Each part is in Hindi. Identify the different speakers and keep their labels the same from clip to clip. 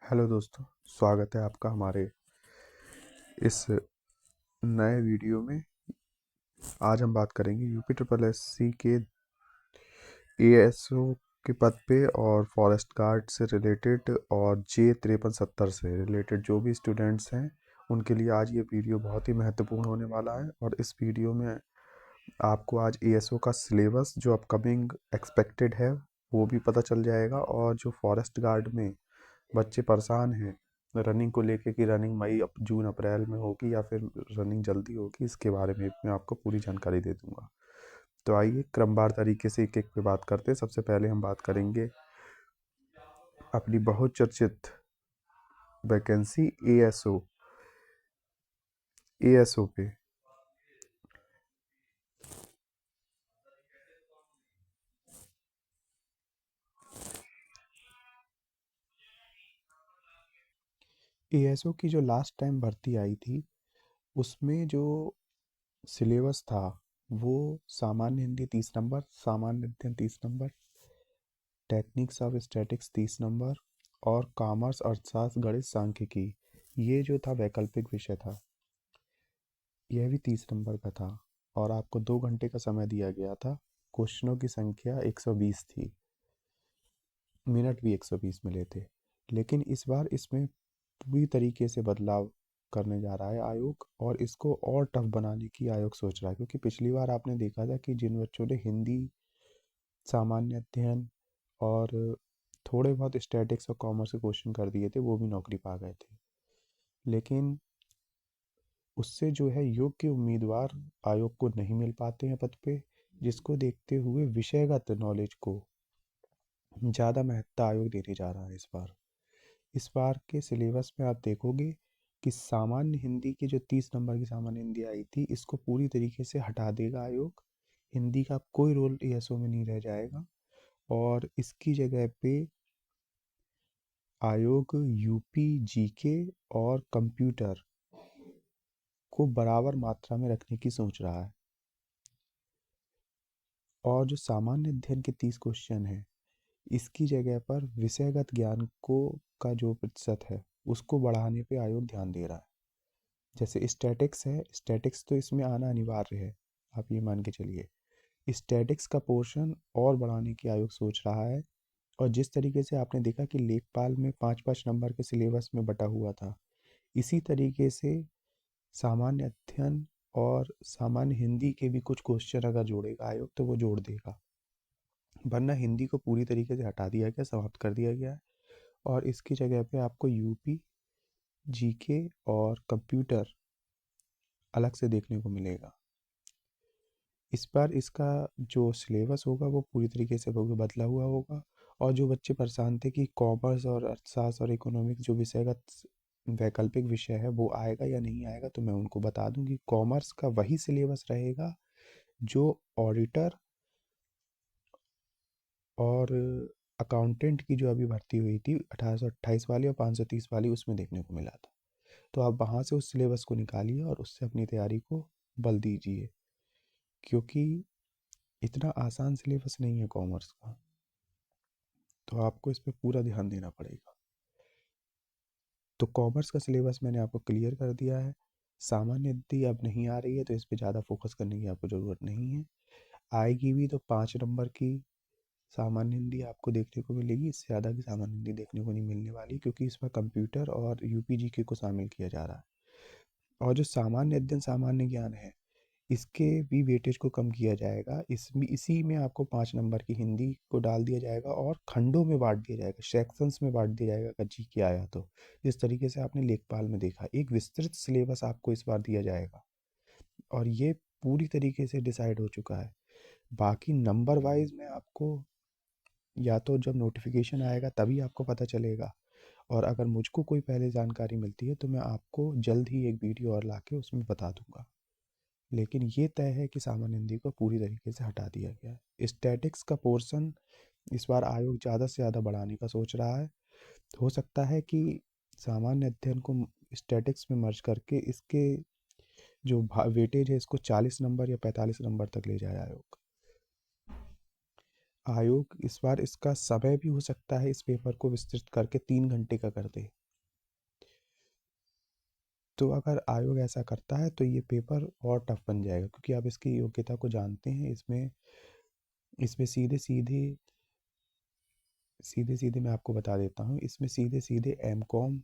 Speaker 1: हेलो दोस्तों, स्वागत है आपका हमारे इस नए वीडियो में। आज हम बात करेंगे यूपी ट्रिपल एस सी के एएसओ के पद पे और फॉरेस्ट गार्ड से रिलेटेड और J5370 से रिलेटेड जो भी स्टूडेंट्स हैं उनके लिए आज ये वीडियो बहुत ही महत्वपूर्ण होने वाला है। और इस वीडियो में आपको आज एएसओ का सिलेबस जो अपकमिंग एक्सपेक्टेड है वो भी पता चल जाएगा, और जो फॉरेस्ट गार्ड में बच्चे परेशान हैं रनिंग को लेके कि रनिंग मई जून अप्रैल में होगी या फिर रनिंग जल्दी होगी, इसके बारे में मैं आपको पूरी जानकारी दे दूंगा। तो आइए क्रमवार तरीके से एक एक पे बात करते हैं। सबसे पहले हम बात करेंगे अपनी बहुत चर्चित वैकेंसी एएसओ पे। एएसओ की जो लास्ट टाइम भर्ती आई थी उसमें जो सिलेबस था वो सामान्य हिंदी 30 नंबर, सामान्य अध्ययन 30 number, techniques of statics 30 number और कॉमर्स अर्थशास्त्र गणित सांख्यिकी, ये जो था वैकल्पिक विषय था, यह भी 30 नंबर का था। और आपको 2 घंटे का समय दिया गया था। क्वेश्चनों की संख्या 120 थी, मिनट भी 120 मिले थे। लेकिन इस बार इसमें पूरी तरीके से बदलाव करने जा रहा है आयोग, और इसको और टफ बनाने की आयोग सोच रहा है। क्योंकि पिछली बार आपने देखा था कि जिन बच्चों ने हिंदी, सामान्य अध्ययन और थोड़े बहुत स्टैटिक्स और कॉमर्स के क्वेश्चन कर दिए थे वो भी नौकरी पा गए थे। लेकिन उससे जो है योग्य उम्मीदवार आयोग को नहीं मिल पाते हैं पद पे, जिसको देखते हुए विषयगत नॉलेज को ज़्यादा महत्ता आयोग देने जा रहा है इस बार। इस बार के सिलेबस में आप देखोगे कि सामान्य हिंदी के जो 30 नंबर की सामान्य हिंदी आई थी इसको पूरी तरीके से हटा देगा आयोग। हिंदी का कोई रोल एएसओ में नहीं रह जाएगा, और इसकी जगह पे आयोग यूपी जीके और कंप्यूटर को बराबर मात्रा में रखने की सोच रहा है। और जो सामान्य अध्ययन के 30 क्वेश्चन हैं इसकी जगह पर विषयगत ज्ञान को का जो प्रतिशत है उसको बढ़ाने पे आयोग ध्यान दे रहा है। जैसे स्टैटिक्स है, स्टैटिक्स तो इसमें आना अनिवार्य है, आप ये मान के चलिए। स्टैटिक्स का पोर्शन और बढ़ाने की आयोग सोच रहा है। और जिस तरीके से आपने देखा कि लेखपाल में 5-5 नंबर के सिलेबस में बटा हुआ था, इसी तरीके से सामान्य अध्ययन और सामान्य हिंदी के भी कुछ क्वेश्चन अगर जोड़ेगा आयोग तो वो जोड़ देगा। वरना हिंदी को पूरी तरीके से हटा दिया गया, समाप्त कर दिया गया है। और इसकी जगह पे आपको यूपी जीके और कंप्यूटर अलग से देखने को मिलेगा। इस बार इसका जो सिलेबस होगा वो पूरी तरीके से बदला हुआ होगा। और जो बच्चे परेशान थे कि कॉमर्स और अर्थशास्त्र और इकोनॉमिक्स जो विषयगत वैकल्पिक विषय है वो आएगा या नहीं आएगा, तो मैं उनको बता दूं कि कॉमर्स का वही सिलेबस रहेगा जो ऑडिटर और अकाउंटेंट की जो अभी भर्ती हुई थी 1828 वाली और 530 वाली, उसमें देखने को मिला था। तो आप वहाँ से उस सिलेबस को निकालिए और उससे अपनी तैयारी को बल दीजिए, क्योंकि इतना आसान सिलेबस नहीं है कॉमर्स का। तो आपको इस पे पूरा ध्यान देना पड़ेगा। तो कॉमर्स का सिलेबस मैंने आपको क्लियर कर दिया है। सामान्य यदि अब नहीं आ रही है तो इस पे ज़्यादा फोकस करने की आपको ज़रूरत नहीं है। आएगी भी तो 5 नंबर की सामान्य हिंदी आपको देखने को मिलेगी, इससे ज़्यादा की सामान्य हिंदी देखने को नहीं मिलने वाली, क्योंकि इसमें कंप्यूटर और यूपी जीके को शामिल किया जा रहा है। और जो सामान्य अध्ययन सामान्य ज्ञान है इसके भी वेटेज को कम किया जाएगा। इसमें इसी में आपको 5 नंबर की हिंदी को डाल दिया जाएगा और खंडों में बांट दिया जाएगा, सेक्शंस में बांट दिया जाएगा अगर जीके आया तो। जिस तरीके से आपने लेखपाल में देखा, एक विस्तृत सिलेबस आपको इस बार दिया जाएगा, और ये पूरी तरीके से डिसाइड हो चुका है। बाकी नंबर वाइज में आपको या तो जब नोटिफिकेशन आएगा तभी आपको पता चलेगा, और अगर मुझको कोई पहले जानकारी मिलती है तो मैं आपको जल्द ही एक वीडियो और लाके उसमें बता दूंगा। लेकिन ये तय है कि सामान्य हिंदी को पूरी तरीके से हटा दिया गया है। स्टैटिक्स का पोर्शन इस बार आयोग ज़्यादा से ज़्यादा बढ़ाने का सोच रहा है। हो सकता है कि सामान्य अध्ययन को स्टैटिक्स में मर्ज करके इसके जो वेटेज है इसको 40 नंबर या 45 नंबर तक ले जाए आयोग। आयोग इस बार इसका समय भी हो सकता है इस पेपर को विस्तृत करके 3 घंटे का कर दे। तो अगर आयोग ऐसा करता है तो ये पेपर और टफ बन जाएगा, क्योंकि आप इसकी योग्यता को जानते हैं। इसमें इसमें सीधे सीधे सीधे सीधे मैं आपको बता देता हूँ, इसमें सीधे सीधे एम कॉम,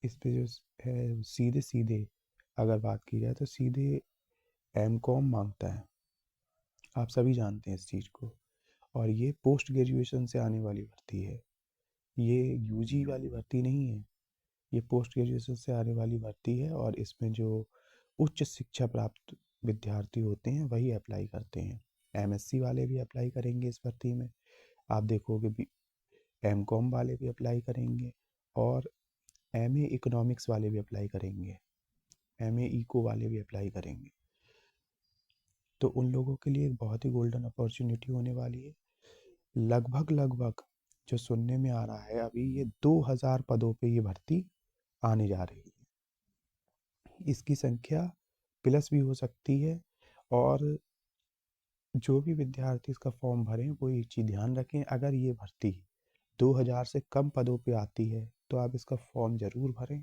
Speaker 1: इस पे जो है सीधे सीधे अगर बात की जाए तो सीधे एम कॉम मांगता है। आप सभी जानते हैं इस चीज़ को। और ये पोस्ट ग्रेजुएशन से आने वाली भर्ती है, ये यूजी वाली भर्ती नहीं है। ये पोस्ट ग्रेजुएशन से आने वाली भर्ती है, और इसमें जो उच्च शिक्षा प्राप्त विद्यार्थी होते हैं वही अप्लाई करते हैं। एमएससी वाले भी अप्लाई करेंगे इस भर्ती में, आप देखोगे भी। एम कॉम वाले भी अप्लाई करेंगे, और एमए इकोनॉमिक्स वाले भी अप्लाई करेंगे, एमए इको वाले भी अप्लाई करेंगे। तो उन लोगों के लिए एक बहुत ही गोल्डन अपॉर्चुनिटी होने वाली है। लगभग लगभग जो सुनने में आ रहा है अभी, ये 2000 पदों पे ये भर्ती आने जा रही है। इसकी संख्या प्लस भी हो सकती है। और जो भी विद्यार्थी इसका फॉर्म भरें वो एक चीज़ ध्यान रखें, अगर ये भर्ती 2000 से कम पदों पे आती है तो आप इसका फॉर्म ज़रूर भरें,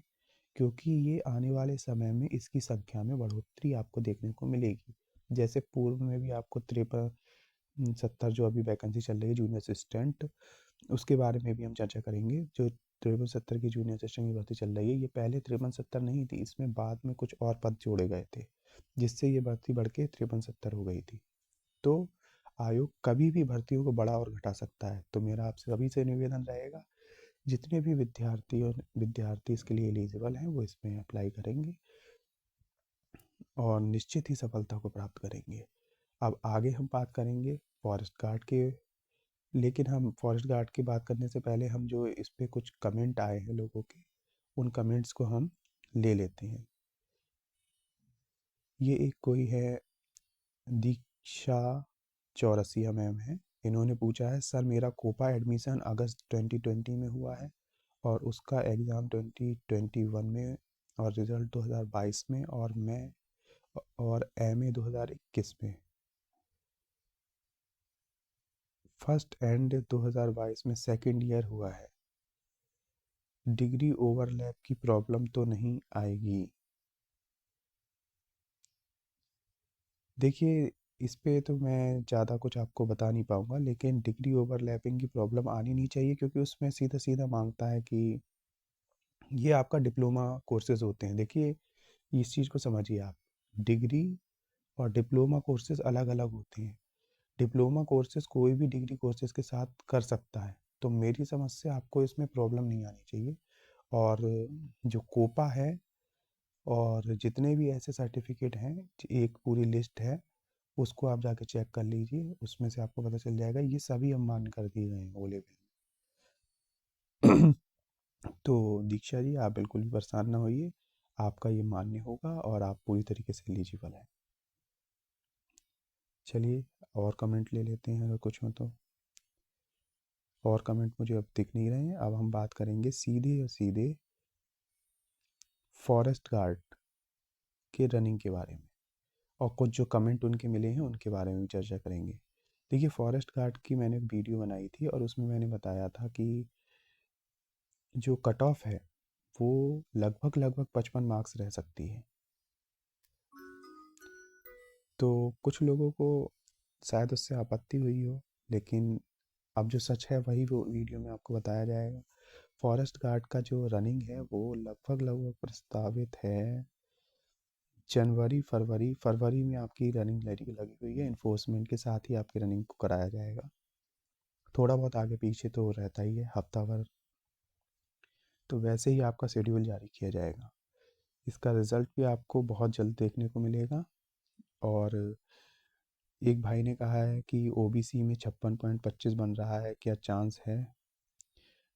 Speaker 1: क्योंकि ये आने वाले समय में इसकी संख्या में बढ़ोतरी आपको देखने को मिलेगी। जैसे पूर्व में भी आपको 53-70 जो अभी वैकेंसी चल रही है जूनियर असिस्टेंट, उसके बारे में भी हम चर्चा करेंगे। जो 53-70 की जूनियर असिस्टेंट की भर्ती चल रही है, ये पहले 53-70 नहीं थी, इसमें बाद में कुछ और पद जोड़े गए थे, जिससे ये भर्ती बढ़ के 53-70 हो गई थी। तो आयोग कभी भी भर्तियों को बढ़ा और घटा सकता है। तो मेरा आपसे सभी से निवेदन रहेगा, जितने भी विद्यार्थी इसके लिए एलिजिबल हैं वो इसमें अप्लाई करेंगे और निश्चित ही सफलता को प्राप्त करेंगे। अब आगे हम बात करेंगे फॉरेस्ट गार्ड के, लेकिन हम फॉरेस्ट गार्ड की बात करने से पहले हम जो इस पे कुछ कमेंट आए हैं लोगों के, उन कमेंट्स को हम ले लेते हैं। ये एक कोई है दीक्षा चौरसिया मैम है। इन्होंने पूछा है, सर मेरा कोपा एडमिशन अगस्त 2020 में हुआ है और उसका एग्ज़ाम 2021 में और रिज़ल्ट 2022 में, और एमए 2021 में। फर्स्ट एंड 2022 में सेकंड ईयर हुआ है। डिग्री ओवरलैप की प्रॉब्लम तो नहीं आएगी? देखिए, इस पे तो मैं ज़्यादा कुछ आपको बता नहीं पाऊँगा, लेकिन डिग्री ओवरलैपिंग की प्रॉब्लम आनी नहीं चाहिए, क्योंकि उसमें सीधा-सीधा माँगता है कि ये आपका डिप्लोमा कोर्सेज़ होते हैं। देखिए, इस चीज़ को समझिए आप, डिग्री और डिप्लोमा कोर्सेज़ अलग-अलग होते हैं। डिप्लोमा कोर्सेज़ कोई भी डिग्री कोर्सेज़ के साथ कर सकता है, तो मेरी समझ से आपको इसमें प्रॉब्लम नहीं आनी चाहिए। और जो कोपा है और जितने भी ऐसे सर्टिफिकेट हैं, एक पूरी लिस्ट है, उसको आप जाके चेक कर लीजिए, उसमें से आपको पता चल जाएगा, ये सभी अब मान्य कर दिए गए हैं ओ लेवल। तो दीक्षा जी, आप बिल्कुल भी परेशान ना होइए, आपका ये मान्य होगा और आप पूरी तरीके से एलिजिबल हैं। चलिए, और कमेंट ले लेते हैं अगर कुछ हो तो। और कमेंट मुझे अब दिख नहीं रहे हैं। अब हम बात करेंगे सीधे और सीधे फॉरेस्ट गार्ड के रनिंग के बारे में, और कुछ जो कमेंट उनके मिले हैं उनके बारे में भी चर्चा करेंगे। देखिए, फॉरेस्ट गार्ड की मैंने एक वीडियो बनाई थी और उसमें मैंने बताया था कि जो कट ऑफ है वो लगभग लगभग 55 मार्क्स रह सकती है। तो कुछ लोगों को शायद उससे आपत्ति हुई हो, लेकिन अब जो सच है वही वो वीडियो में आपको बताया जाएगा। फॉरेस्ट गार्ड का जो रनिंग है वो लगभग लगभग प्रस्तावित है फरवरी में आपकी रनिंग लगी लगी हुई है। इन्फोर्समेंट के साथ ही आपकी रनिंग को कराया जाएगा। थोड़ा बहुत आगे पीछे तो रहता ही है, हफ्ता भर। तो वैसे ही आपका शेड्यूल जारी किया जाएगा। इसका रिज़ल्ट भी आपको बहुत जल्द देखने को मिलेगा। और एक भाई ने कहा है कि ओबीसी में 56.25 बन रहा है, क्या चांस है?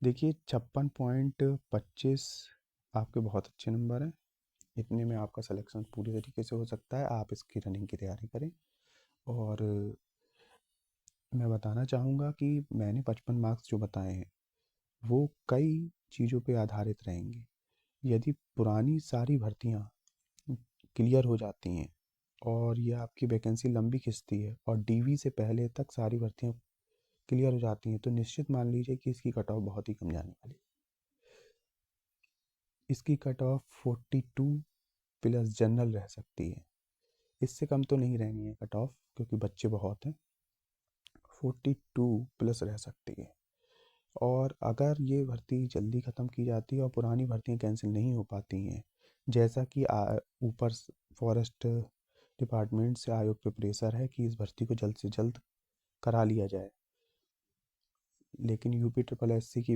Speaker 1: देखिए, 56.25 आपके बहुत अच्छे नंबर हैं। इतने में आपका सिलेक्शन पूरी तरीके से हो सकता है। आप इसकी रनिंग की तैयारी करें। और मैं बताना चाहूँगा कि मैंने 55 मार्क्स जो बताए हैं वो कई चीज़ों पे आधारित रहेंगे। यदि पुरानी सारी भर्तियाँ क्लियर हो जाती हैं और ये आपकी वैकेंसी लंबी खिंचती है और डीवी से पहले तक सारी भर्तियाँ क्लियर हो जाती हैं, तो निश्चित मान लीजिए कि इसकी कट ऑफ बहुत ही कम जाने वाली है। इसकी कट ऑफ 42 प्लस जनरल रह सकती है, इससे कम तो नहीं रहनी है कट ऑफ, क्योंकि बच्चे बहुत हैं। 42 प्लस रह सकती है। और अगर ये भर्ती जल्दी ख़त्म की जाती है और पुरानी भर्तियाँ कैंसिल नहीं हो पाती हैं, जैसा कि ऊपर फॉरेस्ट डिपार्टमेंट से आयोग पे प्रेशर है कि इस भर्ती को जल्द से जल्द करा लिया जाए, लेकिन यूपी ट्रिपल एस सी की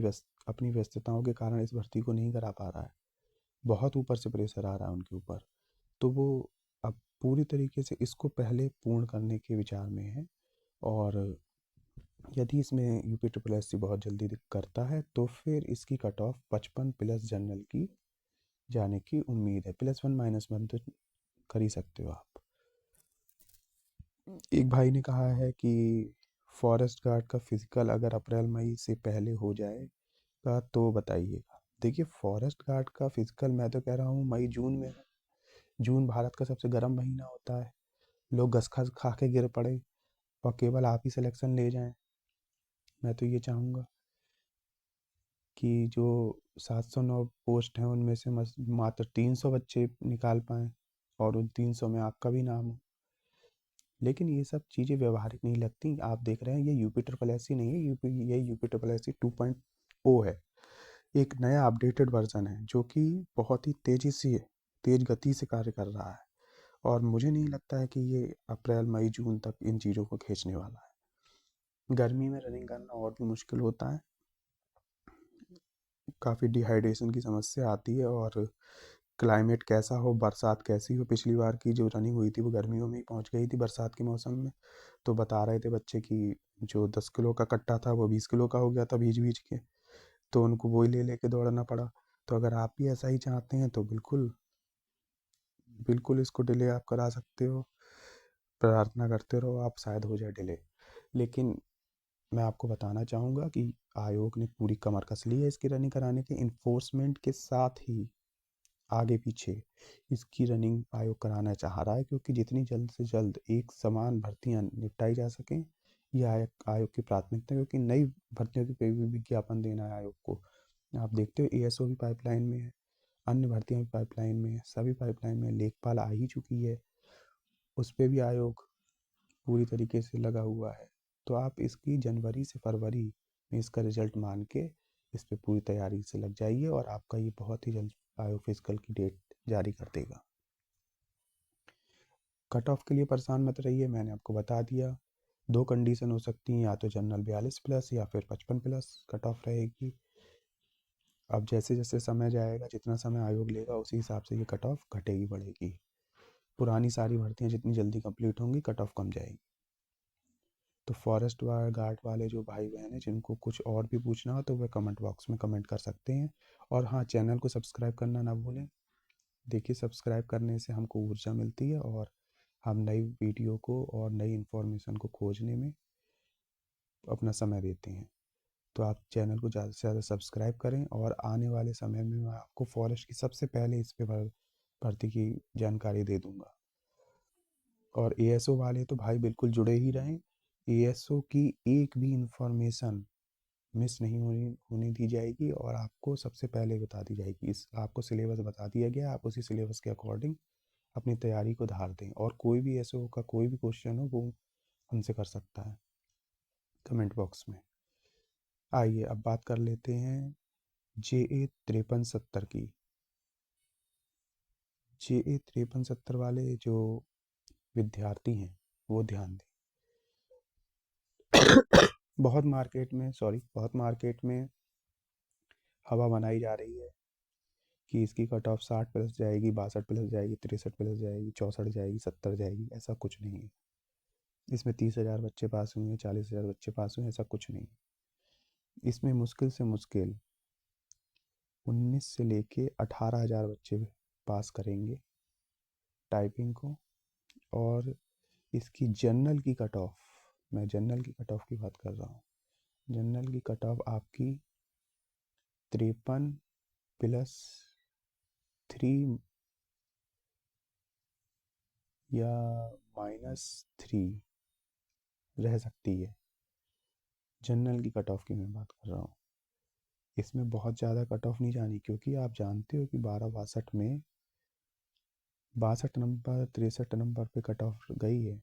Speaker 1: अपनी व्यस्तताओं के कारण इस भर्ती को नहीं करा पा रहा है। बहुत ऊपर से प्रेशर आ रहा है उनके ऊपर, तो वो अब पूरी तरीके से इसको पहले पूर्ण करने के विचार में है। और यदि इसमें यूपी ट्रिपल एस सी बहुत जल्दी करता है तो फिर इसकी कट ऑफ 55 प्लस जनरल की जाने की उम्मीद है। +1 - 1 तो कर ही सकते हो आप। एक भाई ने कहा है कि फॉरेस्ट गार्ड का फिजिकल अगर अप्रैल मई से पहले हो जाएगा तो बताइएगा। देखिए, फॉरेस्ट गार्ड का फिजिकल मैं तो कह रहा हूँ मई जून में हो। जून भारत का सबसे गर्म महीना होता है, लोग घस खस खा के गिर पड़े और केवल आप ही सिलेक्शन ले जाएं। मैं तो ये चाहूँगा कि जो 709 पोस्ट हैं उनमें से मात्र 300 बच्चे निकाल पाएँ और उन 300 में आपका भी नाम हो। लेकिन ये सब चीज़ें व्यवहारिक नहीं लगती। आप देख रहे हैं ये यूपी ट्रिपल एस सी नहीं है, ये यूपी ट्रिपल एस सी 2.0 है। एक नया अपडेटेड वर्जन है जो कि बहुत ही तेज गति से कार्य कर रहा है, और मुझे नहीं लगता है कि ये अप्रैल मई जून तक इन चीज़ों को खींचने वाला है। गर्मी में रनिंग करना और भी मुश्किल होता है, काफ़ी डिहाइड्रेशन की समस्या आती है, और क्लाइमेट कैसा हो, बरसात कैसी हो। पिछली बार की जो रनिंग हुई थी वो गर्मियों में ही पहुंच गई थी बरसात के मौसम में, तो बता रहे थे बच्चे कि जो 10 किलो का कट्टा था वो 20 किलो का हो गया था भीज भीज के, तो उनको वही ले लेके दौड़ना पड़ा। तो अगर आप भी ऐसा ही चाहते हैं तो बिल्कुल बिल्कुल इसको डिले आप करा सकते हो। प्रार्थना करते रहो आप, शायद हो जाए डिले। लेकिन मैं आपको बताना चाहूँगा कि आयोग ने पूरी कमर कस ली है इसकी रनिंग कराने के इन्फोर्समेंट के साथ ही। आगे पीछे इसकी रनिंग आयोग कराना चाह रहा है, क्योंकि जितनी जल्द से जल्द एक समान भर्तियां निपटाई जा सकें, यह आयोग की प्राथमिकता है। क्योंकि नई भर्तियों के भी विज्ञापन देना है आयोग को। आप देखते हो एएसओ भी पाइपलाइन में है, अन्य भर्तियां भी पाइपलाइन में है, सभी पाइपलाइन में। लेखपाल आ ही चुकी है, उस पर भी आयोग पूरी तरीके से लगा हुआ है। तो आप इसकी जनवरी से फरवरी में इसका रिजल्ट मान के इस पर पूरी तैयारी से लग जाइए, और आपका ये बहुत ही जल्द आयोग फिजिकल की डेट जारी कर देगा। कट ऑफ के लिए परेशान मत रहिए, मैंने आपको बता दिया। 2 कंडीशन हो सकती हैं, या तो जनरल 42 प्लस या फिर 55 प्लस कट ऑफ रहेगी। अब जैसे जैसे समय जाएगा, जितना समय आयोग लेगा उसी हिसाब से ये कट ऑफ घटेगी बढ़ेगी। पुरानी सारी भर्तियाँ जितनी जल्दी कंप्लीट होंगी कट ऑफ कम जाएगी। तो फॉरेस्ट गार्ड वाले जो भाई बहन हैं जिनको कुछ और भी पूछना हो तो वे कमेंट बॉक्स में कमेंट कर सकते हैं। और हाँ, चैनल को सब्सक्राइब करना ना भूलें। देखिए, सब्सक्राइब करने से हमको ऊर्जा मिलती है, और हम नई वीडियो को और नई इन्फॉर्मेशन को खोजने में अपना समय देते हैं। तो आप चैनल को ज़्यादा से ज़्यादा सब्सक्राइब करें, और आने वाले समय में मैं आपको फॉरेस्ट की सबसे पहले इस पे भर्ती की जानकारी दे दूंगा। और एएसओ वाले तो भाई बिल्कुल जुड़े ही रहें। एएसओ की एक भी इंफॉर्मेशन मिस नहीं होने दी जाएगी, और आपको सबसे पहले बता दी जाएगी। आपको सिलेबस बता दिया गया, आप उसी सिलेबस के अकॉर्डिंग अपनी तैयारी को धार दें, और कोई भी एसओ का कोई भी क्वेश्चन हो वो हमसे कर सकता है कमेंट बॉक्स में। आइए अब बात कर लेते हैं JA 5370 की। JA 5370 वाले जो विद्यार्थी हैं वो ध्यान दें। बहुत मार्केट में हवा बनाई जा रही है कि इसकी कट ऑफ 60 प्लस जाएगी, 62 प्लस जाएगी, 63 प्लस जाएगी, 64 जाएगी, 70 जाएगी। ऐसा कुछ नहीं है। इसमें 30,000 बच्चे पास हुए हैं, 40,000 बच्चे पास हुए हैं, ऐसा कुछ नहीं। इसमें मुश्किल से मुश्किल 19 से लेके 18,000 बच्चे पास करेंगे टाइपिंग को। और इसकी जनरल की कट ऑफ, मैं जनरल की कट ऑफ की बात कर रहा हूँ, जनरल की कट ऑफ आपकी 53 प्लस 3, या -3 रह सकती है। जनरल की कट ऑफ की मैं बात कर रहा हूँ। इसमें बहुत ज़्यादा कट ऑफ नहीं जानी, क्योंकि आप जानते हो कि 1262 में 62 नंबर 63 नंबर पे कट ऑफ गई है,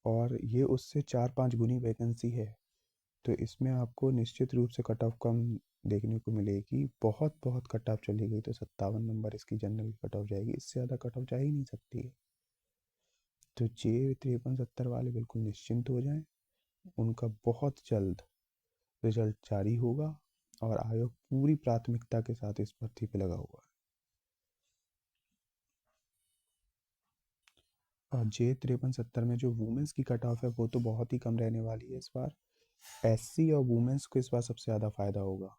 Speaker 1: और ये उससे 4-5 गुनी वैकेंसी है। तो इसमें आपको निश्चित रूप से कट ऑफ कम देखने को मिलेगी। बहुत बहुत कट ऑफ चली गई तो 57 नंबर इसकी जनरल की कट ऑफ जाएगी, इससे ज़्यादा कट ऑफ जा ही नहीं सकती है। तो जे 5370 वाले बिल्कुल निश्चिंत हो जाएं, उनका बहुत जल्द रिजल्ट जारी होगा, और आयोग पूरी प्राथमिकता के साथ इस भर्ती पे लगा हुआ है। और जे 5370 में जो वुमेंस की कट ऑफ है वो तो बहुत ही कम रहने वाली है इस बार। एससी और वुमेंस को इस बार सबसे ज़्यादा फायदा होगा।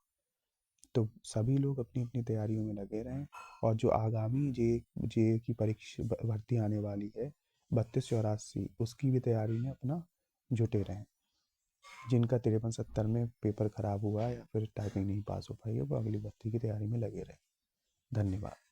Speaker 1: तो सभी लोग अपनी अपनी तैयारियों में लगे रहें, और जो आगामी जे जे की परीक्षा भर्ती आने वाली है 3284, उसकी भी तैयारी में अपना जुटे रहें। जिनका 5370 में पेपर खराब हुआ है या फिर टाइपिंग नहीं पास हो पाई है, वो अगली भर्ती की तैयारी में लगे रहें। धन्यवाद।